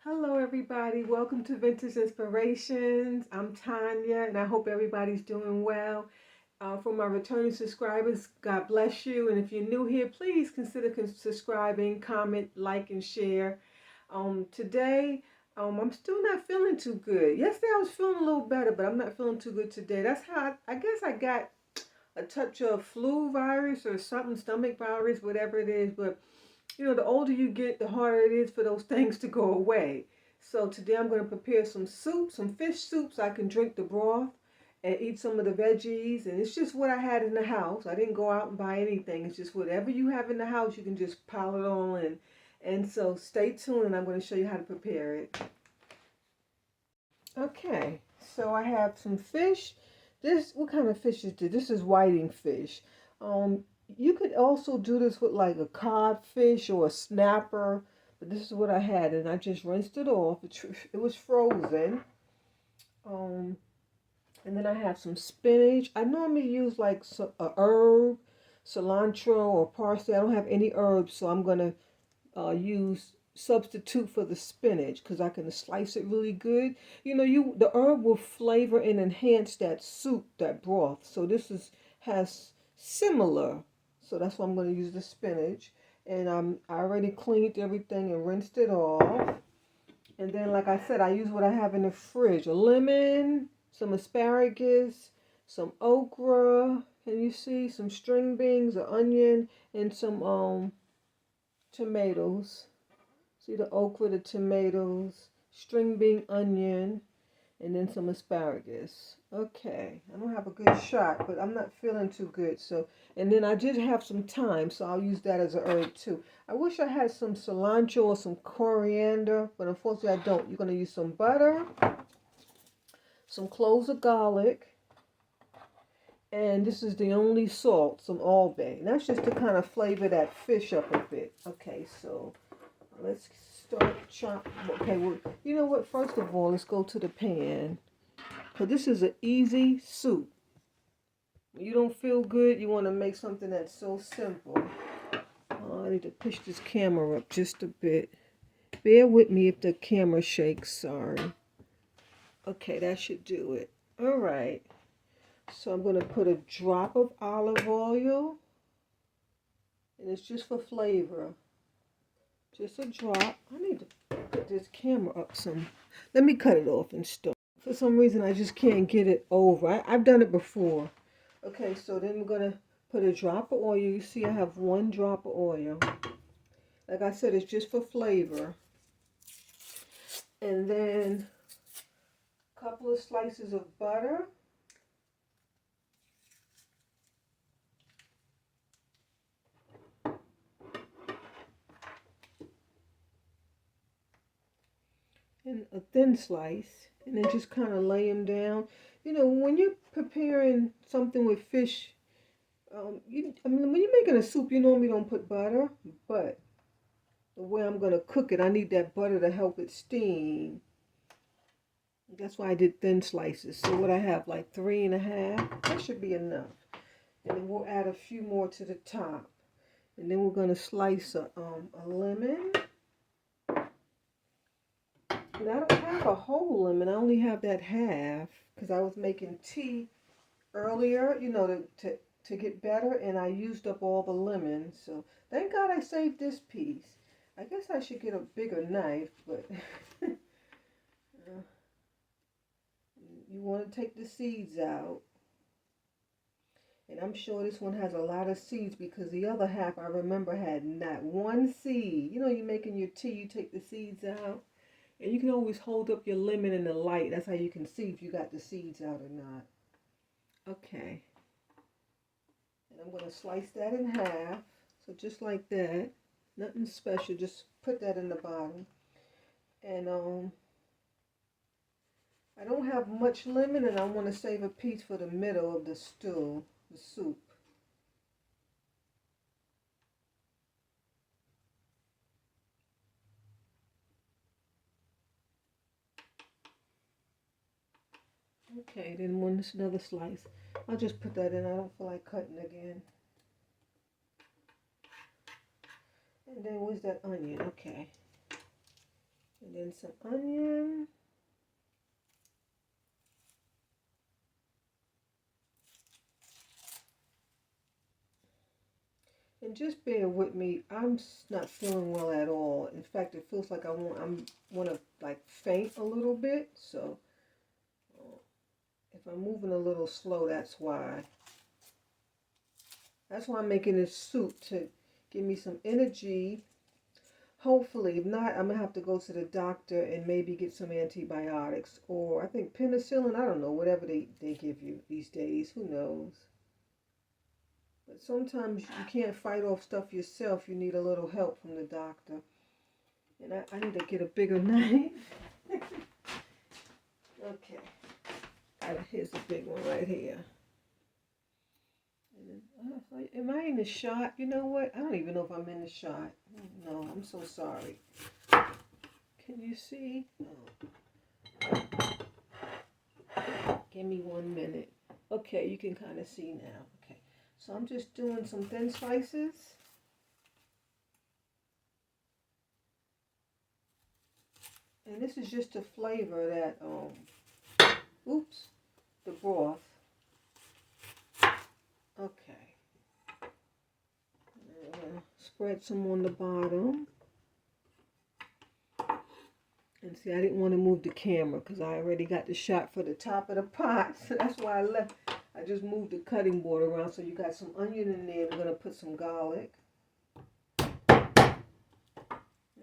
Hello, everybody. Welcome to Vintage Inspirations. I'm Tanya, and I hope everybody's doing well. For my returning subscribers, God bless you. And if you're new here, please consider subscribing, comment, like, and share. Today, I'm still not feeling too good. Yesterday, I was feeling a little better, but I'm not feeling too good today. That's how I guess I got a touch of flu virus or something, stomach virus, whatever it is. But the older you get, the harder it is for those things to go away. So today I'm going to prepare some soup, some fish soup, so I can drink the broth and eat some of the veggies. And it's just what I had in the house. I didn't go out and buy anything. It's just whatever you have in the house, you can just pile it on. And so stay tuned, and I'm going to show you how to prepare it. Okay, so I have some fish. What kind of fish is this? This is whiting fish. Um, you could also do this with like a codfish or a snapper, but this is what I had, and I just rinsed it off. It was frozen. Um, and then I have some spinach. I normally use like a herb, cilantro or parsley. I don't have any herbs, so I'm gonna use substitute for the spinach because I can slice it really good. The herb will flavor and enhance that soup, that broth. So has similar. So that's why I'm going to use the spinach. And I already cleaned everything and rinsed it off. And then, like I said, I use what I have in the fridge: a lemon, some asparagus, some okra. Can you see some string beans, an onion, and some tomatoes. See the okra, the tomatoes, string bean, onion, and then some asparagus. Okay, I don't have a good shot, but I'm not feeling too good. And then I did have some thyme, so I'll use that as a herb too. I wish I had some cilantro or some coriander, but unfortunately I don't. You're going to use some butter, some cloves of garlic, and this is the only salt, some All Bay. And that's just to kind of flavor that fish up a bit. Okay, so let's start chopping. Okay, well, you know what? First of all, let's go to the pan. Because this is an easy soup. When you don't feel good, you want to make something that's so simple. Oh, I need to push this camera up just a bit. Bear with me if the camera shakes. Sorry. Okay, that should do it. All right. So I'm going to put a drop of olive oil. And it's just for flavor. Just a drop. I need to put this camera up some. Let me cut it off and start. For some reason, I just can't get it over. I've done it before. Okay, so then we're going to put a drop of oil. You see I have one drop of oil. Like I said, it's just for flavor. And then a couple of slices of butter. And a thin slice. And then just kind of lay them down. When you're preparing something with fish, when you're making a soup, you normally don't put butter, but the way I'm going to cook it, I need that butter to help it steam. That's why I did thin slices. So what I have, like 3.5, that should be enough. And then we'll add a few more to the top. And then we're going to slice a lemon. And I don't have a whole lemon. I only have that half because I was making tea earlier, to get better, and I used up all the lemons. So thank God I saved this piece. I guess I should get a bigger knife, but you want to take the seeds out. And I'm sure this one has a lot of seeds because the other half I remember had not one seed. You're making your tea, you take the seeds out. And you can always hold up your lemon in the light. That's how you can see if you got the seeds out or not. Okay. And I'm going to slice that in half. So just like that. Nothing special. Just put that in the bottom. And I don't have much lemon, and I want to save a piece for the middle of the stew, the soup. Okay, then another slice. I'll just put that in. I don't feel like cutting again. And then where's that onion? Okay. And then some onion. And just bear with me. I'm not feeling well at all. In fact, it feels like I want to like faint a little bit. So if I'm moving a little slow, that's why. That's why I'm making this soup, to give me some energy. Hopefully, if not, I'm gonna have to go to the doctor and maybe get some antibiotics, or I think penicillin. I don't know, whatever they give you these days. Who knows? But sometimes you can't fight off stuff yourself. You need a little help from the doctor. And I need to get a bigger knife. Okay. Here's a big one right here. And then, am I in the shot? You know what? I don't even know if I'm in the shot. No, I'm so sorry. Can you see? Oh. Give me 1 minute. Okay, you can kind of see now. Okay. So I'm just doing some thin slices. And this is just to flavor that, the broth. Okay. Spread some on the bottom. And see, I didn't want to move the camera because I already got the shot for the top of the pot. So that's why I left. I just moved the cutting board around. So you got some onion in there. We're going to put some garlic.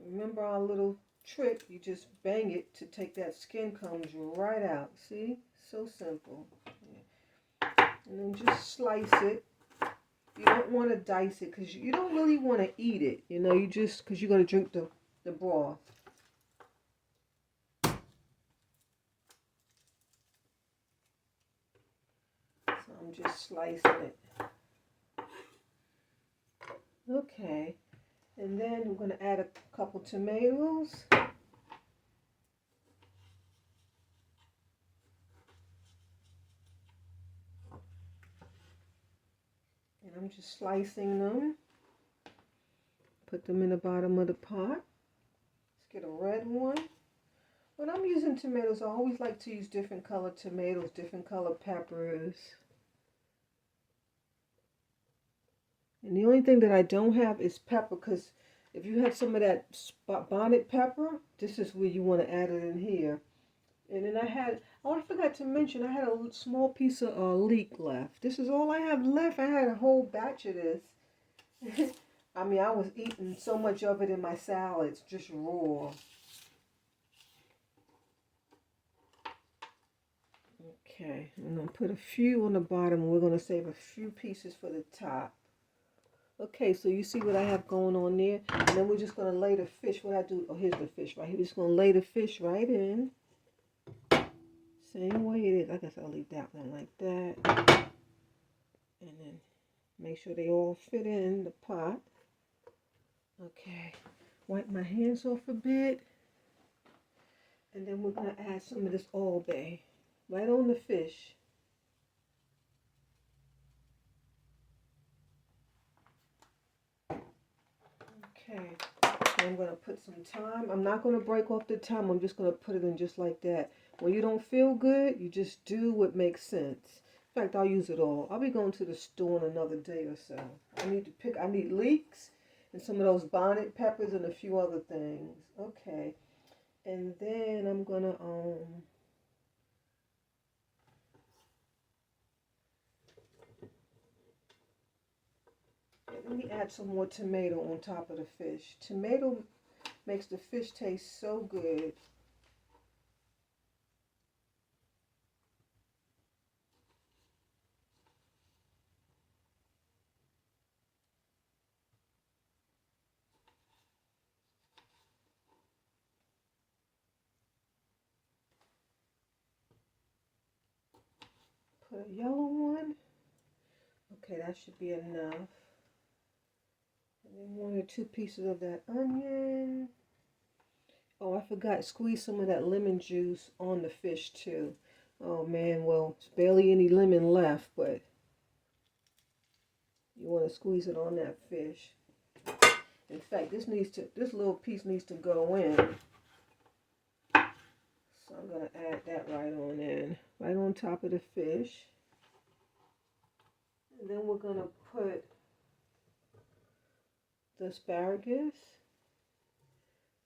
Remember our little trick? You just bang it to take that skin comes right out. See? So simple. Yeah. And then just slice it. You don't want to dice it because you don't really want to eat it. You know, you just, because you're going to drink the broth. So I'm just slicing it. Okay. And then we're going to add a couple tomatoes. And I'm just slicing them. Put them in the bottom of the pot. Let's get a red one. When I'm using tomatoes, I always like to use different color tomatoes, different color peppers. And the only thing that I don't have is pepper, because if you have some of that bonnet pepper, this is where you want to add it in here. And then I forgot to mention, I had a small piece of leek left. This is all I have left. I had a whole batch of this. I mean, I was eating so much of it in my salads, just raw. Okay, I'm going to put a few on the bottom, and we're going to save a few pieces for the top. Okay, so you see what I have going on there? And then we're just going to lay the fish. What I do, oh, here's the fish right here. We're just going to lay the fish right in. Same way it is. I guess I'll leave that one like that. And then make sure they all fit in the pot. Okay, wipe my hands off a bit. And then we're going to add some of this Old Bay right on the fish. Okay, I'm going to put some thyme. I'm not going to break off the thyme. I'm just going to put it in just like that. When you don't feel good, you just do what makes sense. In fact, I'll use it all. I'll be going to the store in another day or so. I need leeks and some of those bonnet peppers and a few other things. Okay. And then I'm going to, let me add some more tomato on top of the fish. Tomato makes the fish taste so good. Put a yellow one. Okay, that should be enough. And then 1 or 2 pieces of that onion. Oh, I forgot, squeeze some of that lemon juice on the fish too. Oh man, well, there's barely any lemon left, but you want to squeeze it on that fish. In fact, this little piece needs to go in. So I'm going to add that right on in, right on top of the fish. And then we're going to put the asparagus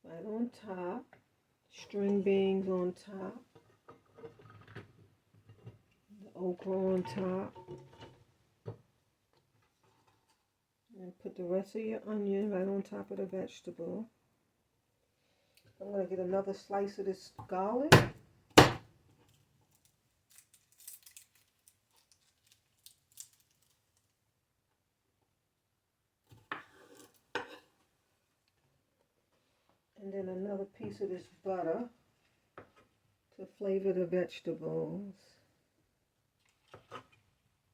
right on top, string beans on top, the okra on top, and put the rest of your onion right on top of the vegetable. I'm going to get another slice of this garlic. And then another piece of this butter to flavor the vegetables.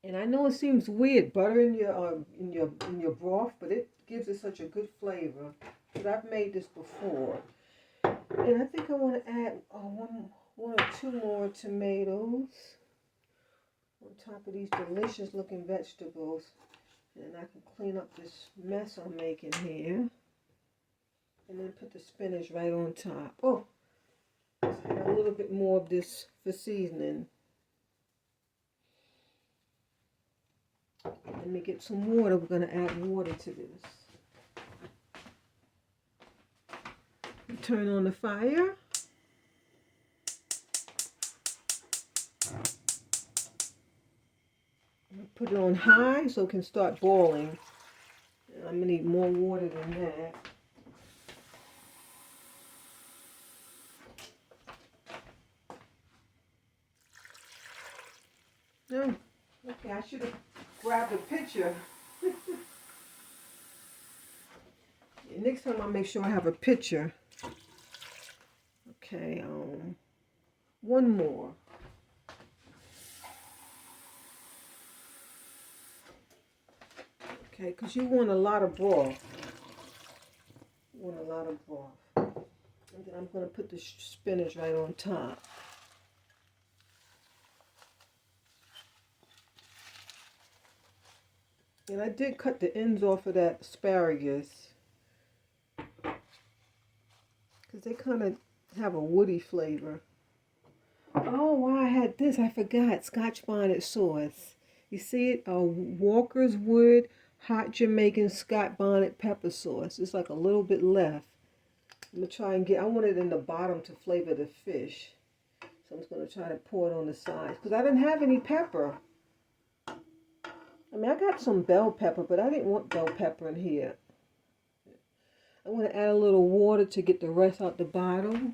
And I know it seems weird, butter in your broth, but it gives it such a good flavor. But I've made this before. And I think I want to add one or two more tomatoes on top of these delicious looking vegetables. And I can clean up this mess I'm making here. And then put the spinach right on top. Oh, let's add a little bit more of this for seasoning. Let me get some water. We're going to add water to this. Turn on the fire. Put it on high so it can start boiling. I'm going to need more water than that. Oh, okay, I should have grabbed a picture. Next time I'll make sure I have a picture. Okay, one more. Okay, because you want a lot of broth. You want a lot of broth. And then I'm going to put the spinach right on top. And I did cut the ends off of that asparagus, because they kind of have a woody flavor. Oh, while I had this, I forgot Scotch bonnet sauce. You see it? Walker's Wood Hot Jamaican Scotch bonnet pepper sauce. It's like a little bit left. I'm going to try and I want it in the bottom to flavor the fish. So I'm just going to try to pour it on the sides, because I didn't have any pepper. I mean, I got some bell pepper, but I didn't want bell pepper in here. I'm going to add a little water to get the rest out the bottom.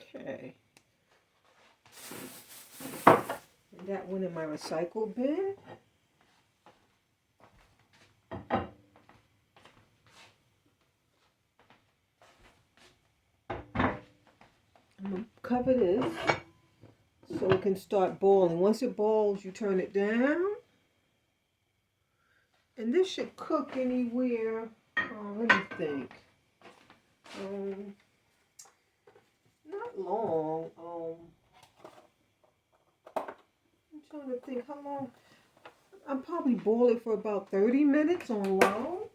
Okay. And that went in my recycle bin. I'm going to cover this so it can start boiling. Once it boils, you turn it down. And this should cook anywhere, let me think, not long. I'm trying to think how long. I'll probably boil it for about 30 minutes on low.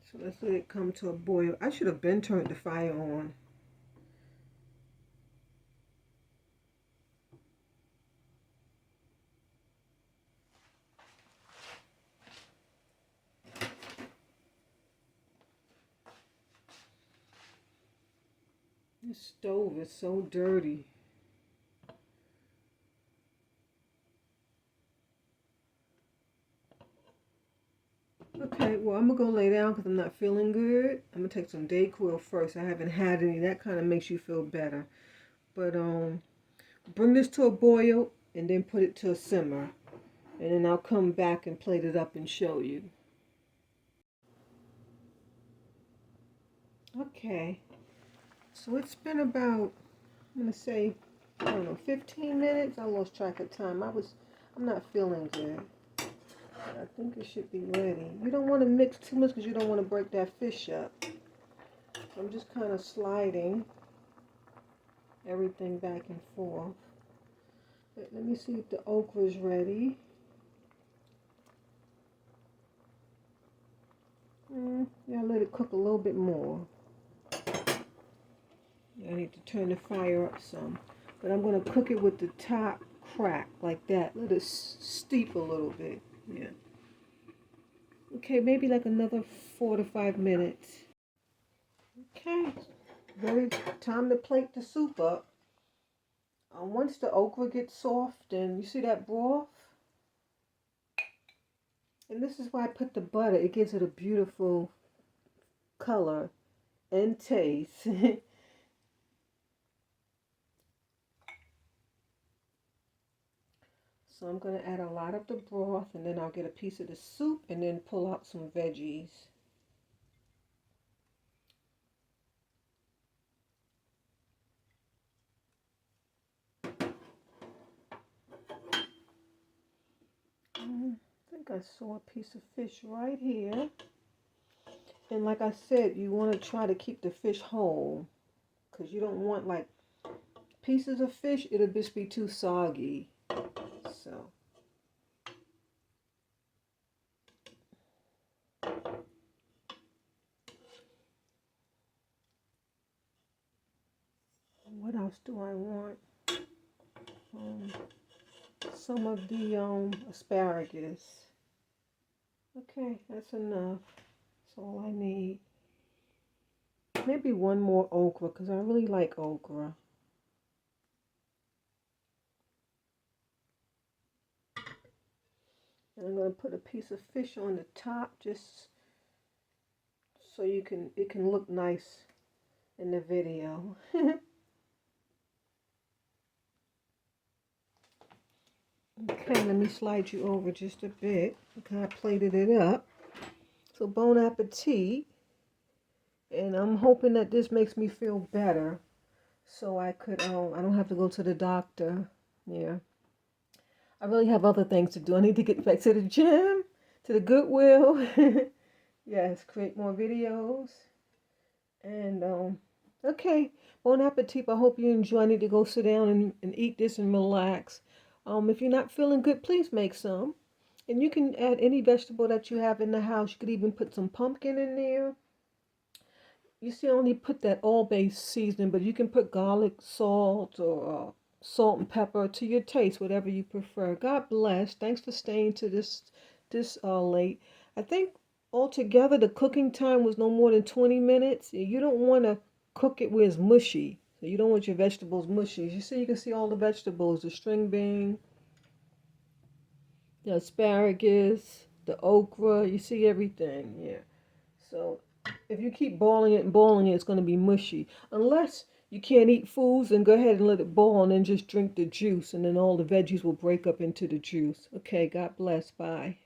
So let's let it come to a boil. I should have been turned the fire on. This stove is so dirty. Okay, well, I'm going to go lay down because I'm not feeling good. I'm going to take some Dayquil first. I haven't had any. That kind of makes you feel better. But bring this to a boil and then put it to a simmer. And then I'll come back and plate it up and show you. Okay. So it's been about, I'm going to say, I don't know, 15 minutes. I lost track of time. I'm not feeling good. I think it should be ready. You don't want to mix too much because you don't want to break that fish up. I'm just kind of sliding everything back and forth. But let me see if the okra is ready. Yeah, let it cook a little bit more. I need to turn the fire up some. But I'm going to cook it with the top crack like that. Let it steep a little bit. Yeah. Okay, maybe like another 4 to 5 minutes. Okay, very time to plate the soup up. Once the okra gets soft and you see that broth, and this is why I put the butter. It gives it a beautiful color and taste. So I'm going to add a lot of the broth, and then I'll get a piece of the soup and then pull out some veggies. I think I saw a piece of fish right here. And like I said, you want to try to keep the fish whole, because you don't want like pieces of fish, it'll just be too soggy. So what else do I want? Some of the asparagus. Okay, that's enough. That's all I need. Maybe one more okra, because I really like okra. And I'm going to put a piece of fish on the top just so it can look nice in the video. Okay, let me slide you over just a bit. Okay, I plated it up. So bon appetit. And I'm hoping that this makes me feel better, so I don't have to go to the doctor. Yeah. I really have other things to do. I need to get back to the gym, to the Goodwill. Yes, create more videos. And, okay. Bon appetit. I hope you enjoy. I need to go sit down and eat this and relax. If you're not feeling good, please make some. And you can add any vegetable that you have in the house. You could even put some pumpkin in there. You see, I only put that all-base seasoning, but you can put garlic, salt, or salt and pepper to your taste, whatever you prefer. God bless. Thanks for staying to this late. I think altogether the cooking time was no more than 20 minutes. You don't want to cook it where it's mushy. So you don't want your vegetables mushy. You can see all the vegetables, the string bean, the asparagus, the okra. You see everything. Yeah. So if you keep boiling it and boiling it, it's going to be mushy. Unless you can't eat foods, then go ahead and let it boil and then just drink the juice, and then all the veggies will break up into the juice. Okay, God bless. Bye.